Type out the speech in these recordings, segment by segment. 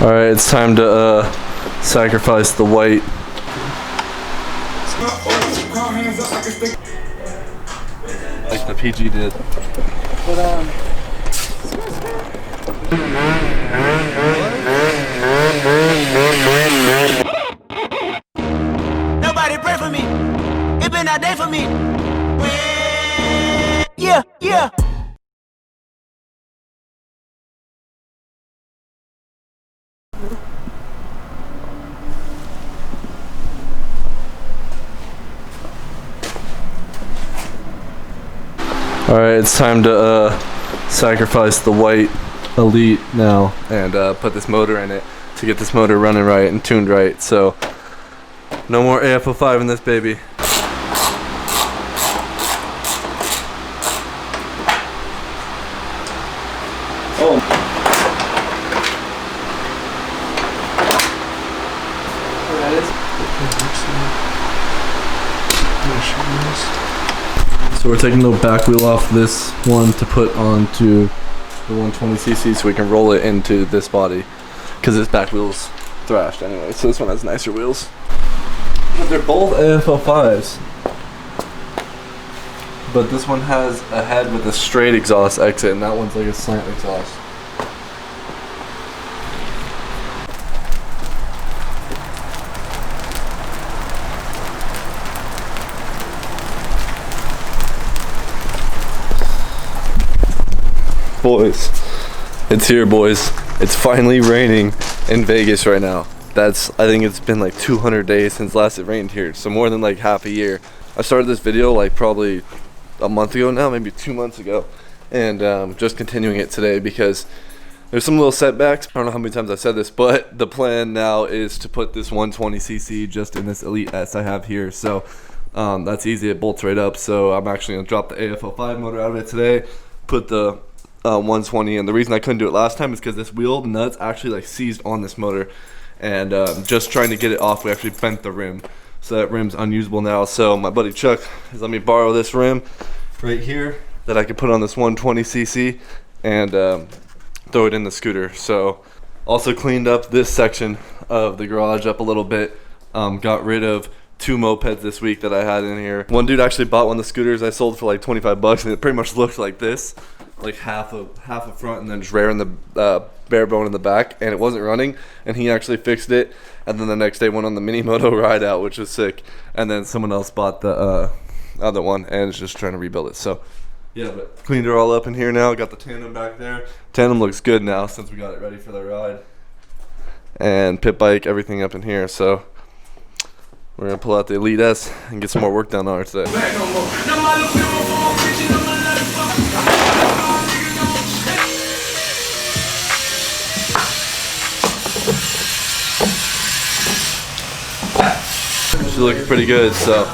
Alright, it's time to sacrifice the white. Like the PG did. But nobody pray for me. It been a day for me. Yeah, yeah. alright, it's time to sacrifice the white Elite now and put this motor in it to get this motor running right and tuned right. So no more AF05 in this baby. So we're taking the back wheel off this one to put onto the 120cc so we can roll it into this body, because this back wheel's thrashed anyway, so this one has nicer wheels. But they're both AF05s, but this one has a head with a straight exhaust exit and that one's like a slant exhaust. Boys, it's here, boys. It's finally raining in Vegas right now. I think it's been like 200 days since last it rained here, so more than like half a year. I started this video like probably a month ago now, maybe 2 months ago, and just continuing it today because there's some little setbacks. I don't know how many times I've said this, but the plan now is to put this 120cc just in this Elite S I have here. So that's easy, it bolts right up. So I'm actually gonna drop the AF05 motor out of it today, put the 120, and the reason I couldn't do it last time is because this wheel nuts actually like seized on this motor, and just trying to get it off we actually bent the rim, so that rim's unusable now. So my buddy Chuck has let me borrow this rim right here that I could put on this 120cc and throw it in the scooter. So also cleaned up this section of the garage up a little bit, got rid of 2 mopeds this week that I had in here. One dude actually bought one of the scooters I sold for like 25 bucks, and it pretty much looked like this, like half a front and then just rear in the bare bone in the back, and it wasn't running, and he actually fixed it, and then the next day went on the mini moto ride out, which was sick. And then someone else bought the other one and is just trying to rebuild it. So yeah, but cleaned it all up in here now. Got the tandem back there. Tandem looks good now since we got it ready for the ride, and pit bike, everything up in here. So we're gonna pull out the Elite S and get some more work done on it today. She's looking pretty good, so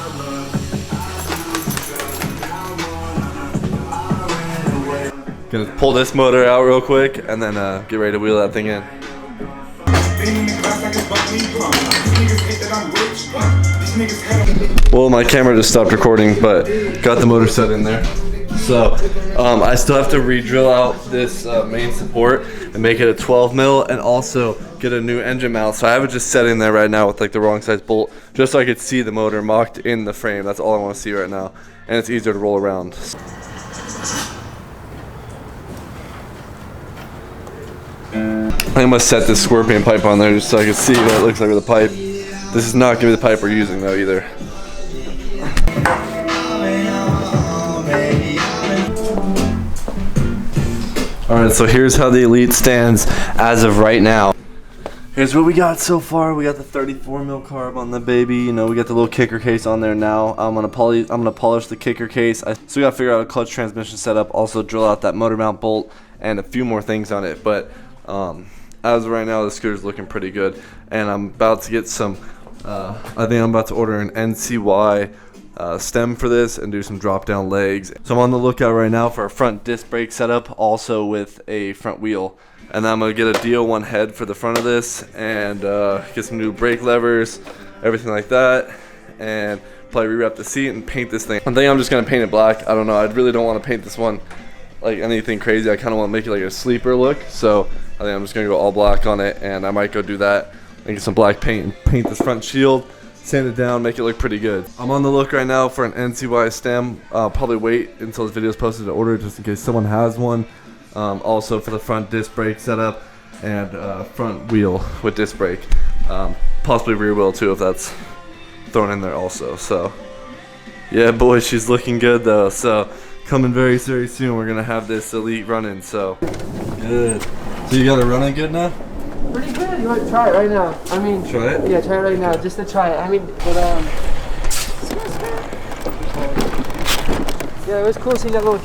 gonna pull this motor out real quick and then get ready to wheel that thing in. Well, my camera just stopped recording, but got the motor set in there. So I still have to re-drill out this main support and make it a 12 mil, and also get a new engine mount. So I have it just set in there right now with like the wrong size bolt, just so I could see the motor mocked in the frame. That's all I want to see right now, and it's easier to roll around. I think I'm gonna set this scorpion pipe on there just so I can see what it looks like with the pipe. This is not gonna be the pipe we're using though either. Alright, so here's how the Elite stands as of right now. Here's what we got so far. We got the 34 mil carb on the baby. You know, we got the little kicker case on there now. I'm gonna polish the kicker case. So we gotta figure out a clutch transmission setup. Also drill out that motor mount bolt and a few more things on it. But as of right now, the scooter's looking pretty good. And I'm about to get some. I think I'm about to order an NCY stem for this and do some drop down legs. So I'm on the lookout right now for a front disc brake setup, also with a front wheel. And then I'm gonna get a DO1 head for the front of this, and get some new brake levers, everything like that, and probably rewrap the seat and paint this thing. I think I'm just gonna paint it black. I don't know, I really don't want to paint this one like anything crazy. I kind of want to make it like a sleeper look, so I think I'm just gonna go all black on it, and I might go do that and get some black paint and paint this front shield, sand it down, make it look pretty good. I'm on the look right now for an NCY stem. Probably wait until this video is posted to order just in case someone has one. Also for the front disc brake setup and front wheel with disc brake. Possibly rear wheel too if that's thrown in there also. So yeah, boy, she's looking good though. So coming very, very soon, we're gonna have this Elite running. So good. So you got it running good now? Pretty good. You want to try it right now? I mean, Try it? Yeah, try it right now, just to try it. I mean, but yeah, it was cool seeing that little.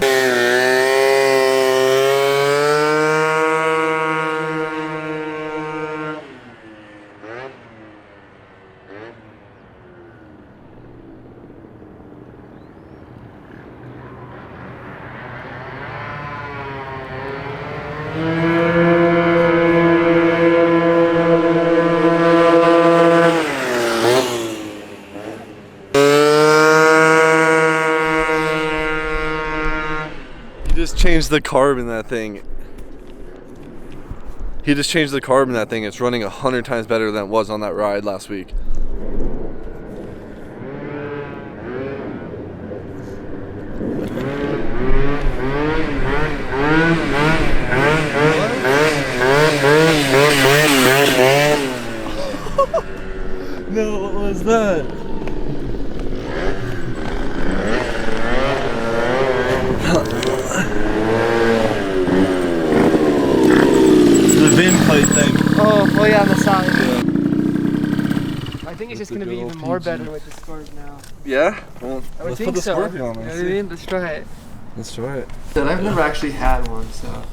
Just changed the carb in that thing. He just changed the carb in that thing. It's running 100 times better than it was on that ride last week. No, what was that? The VIN plate thing. Oh yeah, on the side. Yeah. I think it's just gonna be even more better with the Scorp now. Yeah? Well, I would let's think put the so. Scorpion on You know there. what I mean? Let's try it. Let's try it. I've never actually had one, so.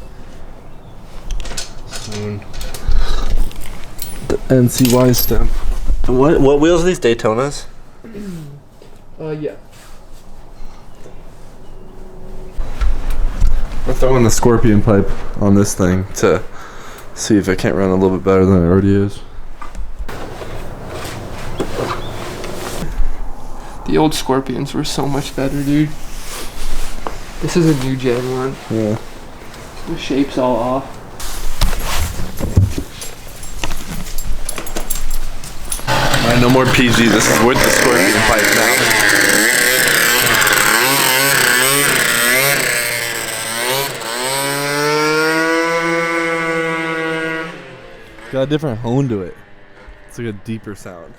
Soon. The NCY stem. What wheels are these Daytonas? Yeah. We're throwing the Scorpion pipe on this thing to see if it can't run a little bit better than it already is. The old Scorpions were so much better, dude. This is a new gen one. Yeah. The shape's all off. Alright, no more PG. This is with the Scorpion pipe now. It's got a different hone to it. It's like a deeper sound.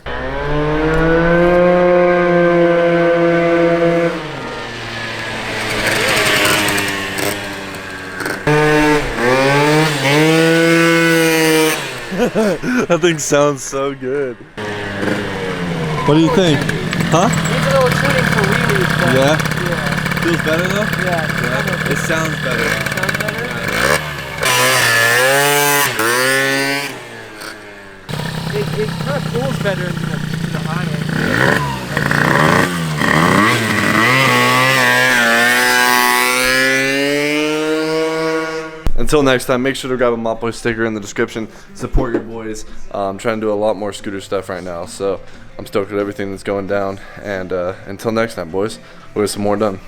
That thing sounds so good. What do you think? Huh? Needs a little tuning for wheelies, but Yeah? Feels better though? yeah. It sounds better. Sounds better? It kind of pulls better in the high end. Until next time, make sure to grab a MOPBOYZ sticker in the description. Support your boys. I'm trying to do a lot more scooter stuff right now, so I'm stoked with everything that's going down. And until next time, boys, we'll get some more done.